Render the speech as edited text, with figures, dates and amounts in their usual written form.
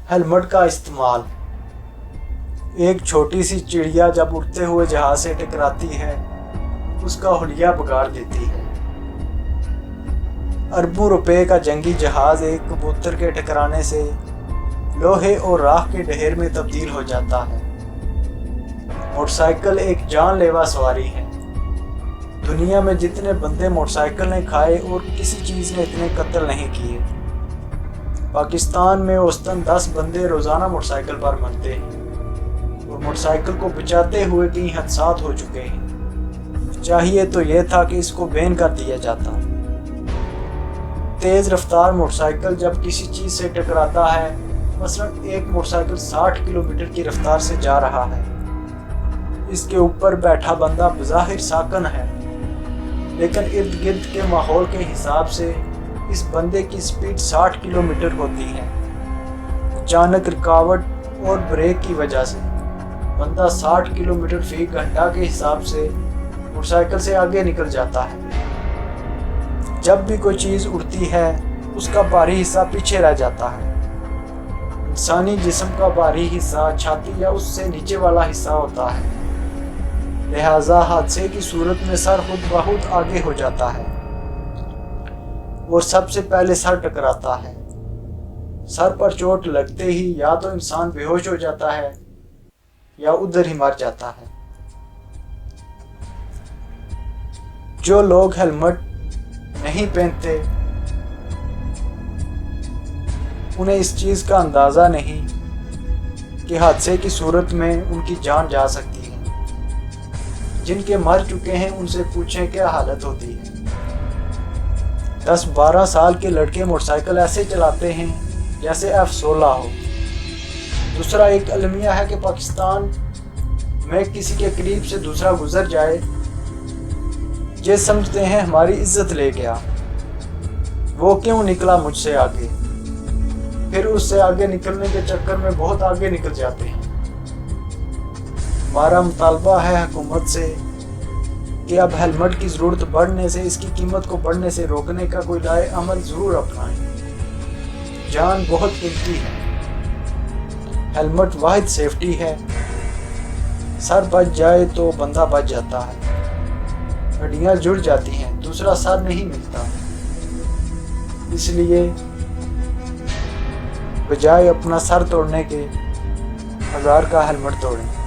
Helmet का इस्तेमाल। एक छोटी सी चिड़िया जब उड़ते हुए जहाज से टकराती है, उसका हुलिया बिगाड़ देती है। अरबों रुपए का जंगी जहाज एक कबूतर के टकराने से लोहे और राख के ढेर में तब्दील हो जाता है। मोटरसाइकिल एक जानलेवा सवारी है। दुनिया में जितने बंदे मोटरसाइकिल ने खाए और किसी चीज़ ने इतने कत्ल नहीं किए। पाकिस्तान में औसतन 10 बंदे रोज़ाना मोटरसाइकिल पर मरते हैं और मोटरसाइकिल को बचाते हुए कई हादसात हो चुके हैं। चाहिए तो यह था कि इसको बैन कर दिया जाता। तेज़ रफ्तार मोटरसाइकिल जब किसी चीज़ से टकराता है, मसलन एक मोटरसाइकिल 60 किलोमीटर की रफ्तार से जा रहा है, इसके ऊपर बैठा बंदा बज़ाहिर साकन है, लेकिन इर्द गिर्द के माहौल के हिसाब से इस बंदे की स्पीड 60 किलोमीटर होती है। अचानक रुकावट और ब्रेक की वजह से बंदा 60 किलोमीटर फी घंटा के हिसाब से मोटरसाइकिल से आगे निकल जाता है। जब भी कोई चीज़ उड़ती है, उसका बाहरी हिस्सा पीछे रह जाता है। इंसानी जिस्म का बाहरी हिस्सा छाती या उससे नीचे वाला हिस्सा होता है, लिहाजा हादसे की सूरत में सर खुद ब खुद आगे हो जाता है और सबसे पहले सर टकराता है। सर पर चोट लगते ही या तो इंसान बेहोश हो जाता है या उधर ही मर जाता है। जो लोग हेलमेट नहीं पहनते, उन्हें इस चीज़ का अंदाज़ा नहीं कि हादसे की सूरत में उनकी जान जा सकती है। जिनके मर चुके हैं उनसे पूछें क्या हालत होती है। 10-12 साल के लड़के मोटरसाइकिल ऐसे चलाते हैं जैसे F16 हो। दूसरा एक अलमिया है कि पाकिस्तान में किसी के करीब से दूसरा गुजर जाए, ये समझते हैं हमारी इज्जत ले गया, वो क्यों निकला मुझसे आगे, फिर उससे आगे निकलने के चक्कर में बहुत आगे निकल जाते हैं। हमारा मुतालबा है हुकूमत से कि अब हेलमेट की ज़रूरत बढ़ने से, इसकी कीमत को बढ़ने से रोकने का कोई लाए अमल ज़रूर अपनाएं। जान बहुत कीमती है। हेलमेट वाहिद सेफ्टी है। सर बच जाए तो बंदा बच जाता है, हड्डियाँ जुड़ जाती हैं, दूसरा सर नहीं मिलता। इसलिए बजाय अपना सर तोड़ने के 1000 का हेलमेट तोड़ें।